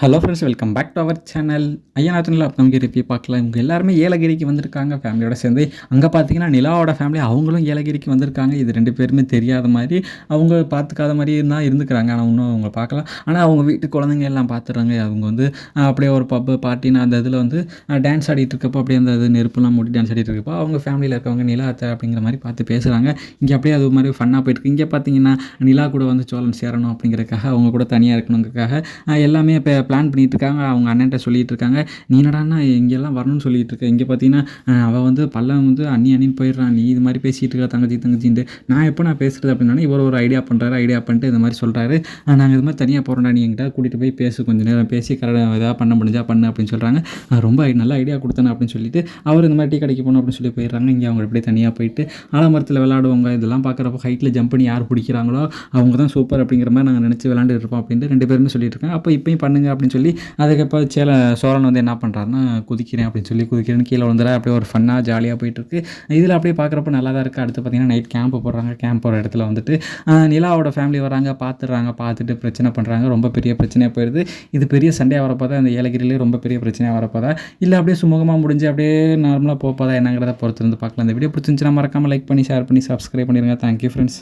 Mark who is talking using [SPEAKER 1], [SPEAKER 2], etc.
[SPEAKER 1] Hello friends, welcome back to our channel. ஐயனாத்துல நமக்கு ரிப்பி பார்க்கலாம். இவங்க எல்லாருமே ஏலகிரிக்கு வந்திருக்காங்க ஃபேமிலியோட சேர்ந்து. அங்கே பார்த்தீங்கன்னா நிலாவோட ஃபேமிலி அவங்களும் ஏலகிரிக்கு வந்திருக்காங்க. இது 2 பேருமே தெரியாத மாதிரி அவங்க பார்த்துக்காத மாதிரி தான் இருந்துக்கிறாங்க. ஆனால் இன்னும் அவங்க பார்க்கலாம். ஆனால் அவங்க வீட்டு குழந்தைங்க எல்லாம் பார்த்துடுறாங்க. அவங்க வந்து அப்படியே ஒரு பப்பு பார்ட்டின்னு அந்த இதில் வந்து டான்ஸ் ஆடிட்டு இருக்கப்போ அப்படியே அந்த இது நெருப்புலாம் மூடி டான்ஸ் ஆடிட்டு இருக்கப்போ அவங்க ஃபேமிலியில் இருக்கவங்க நிலா அத்தை அப்படிங்கிற மாதிரி பார்த்து பேசுகிறாங்க. இங்கே அப்படியே அது மாதிரி ஃபன்னாக போயிட்டுருக்கு. இங்கே பார்த்தீங்கன்னா நிலா கூட வந்து சோழன் சேரணும் அப்படிங்கிறதுக்காக அவங்க கூட தனியாக இருக்கணுங்கிறதுக்காக எல்லாமே இப்போ பிளான் பண்ணிகிட்டு இருக்காங்க. அவங்க அண்ணன்ட்ட சொல்லிகிட்டு இருக்காங்க, நீ என்னடான்னா இங்கெல்லாம் வரணும்னு சொல்லிகிட்டு இருக்க, இங்கே பார்த்தீங்கன்னா அவள் வந்து பல்லம் வந்து அண்ணின்னு போயிடுறான், நீ இது மாதிரி பேசிகிட்டு இருக்கா தங்கச்சின்ட்டு. நான் பேசுகிறது அப்படின்னா இவர் ஒரு ஐடியா பண்ணுறாரு. ஐடியா பண்ணிட்டு இந்த மாதிரி சொல்கிறாரு, நாங்கள் இது மாதிரி தனியாக போகிறோம்டா, நீ என்கிட்ட கூட்டிகிட்டு போய் பேசு, கொஞ்சம் நேரம் பேசி எதாவது பண்ண முடிஞ்சா பண்ணு அப்படின்னு சொல்கிறாங்க. ரொம்ப நல்ல ஐடியா கொடுத்தேன் அப்படின்னு சொல்லிட்டு அவர் இந்த மாதிரி டீ கடைக்கு போகணும் அப்படின்னு சொல்லி போயிடுறாங்க. இங்கே அவங்க அப்படியே தனியாக போயிட்டு ஆலமரத்தில் விளையாடுவாங்க. இதெல்லாம் பார்க்குறப்போ ஹைட்டில் ஜம்ப் பண்ணி யார் பிடிக்கிறாங்களோ அவங்க தான் சூப்பர் அப்படிங்கிற மாதிரி நாங்கள் நினச்சி விளையாண்டுட்டு இருப்போம் அப்படின்ட்டு 2 பேருமே சொல்லிட்டு இருக்காங்க. அப்போ இப்போயும் பண்ணுங்க அப்படின்னு சொல்லி அதுக்கப்புறம் சோழன் வந்து என்ன பண்ணுறாருன்னா, குதிக்கிறேன் அப்படின்னு சொல்லி குதிக்கிறேன்னு கீழே விழுந்துறா. அப்படியே ஒரு ஃபன்னாக ஜாலியாக போயிட்டுருக்கு. இதில் அப்படியே பார்க்குறப்ப நல்லா தான் இருக்குது. அடுத்து பார்த்தீங்கன்னா நைட் கேம்ப் போடுறாங்க. கேம்ப் போகிற இடத்துல வந்துட்டு நிலாவோட ஃபேமிலி வராங்க, பார்த்துடுறாங்க. பார்த்துட்டு பிரச்சனை பண்ணுறாங்க. ரொம்ப பெரிய பிரச்சனையாக போயிடுது. இது பெரிய சண்டையாக வரப்போதா, அந்த ஏலகிரியிலே ரொம்ப பெரிய பிரச்சனையாக வரப்போதா, இல்லை அப்படியே சுமூகமாக முடிஞ்சு அப்படியே நார்மலாக போதா என்னங்கிறத பொறுத்து இருந்து பார்க்கலாம். இந்த வீடியோ பிடிச்சிருந்துச்சுன்னா மறக்காமல் லைக் பண்ணி, ஷேர் பண்ணி, சப்ஸ்கிரைப் பண்ணிடுங்க. Thank you friends.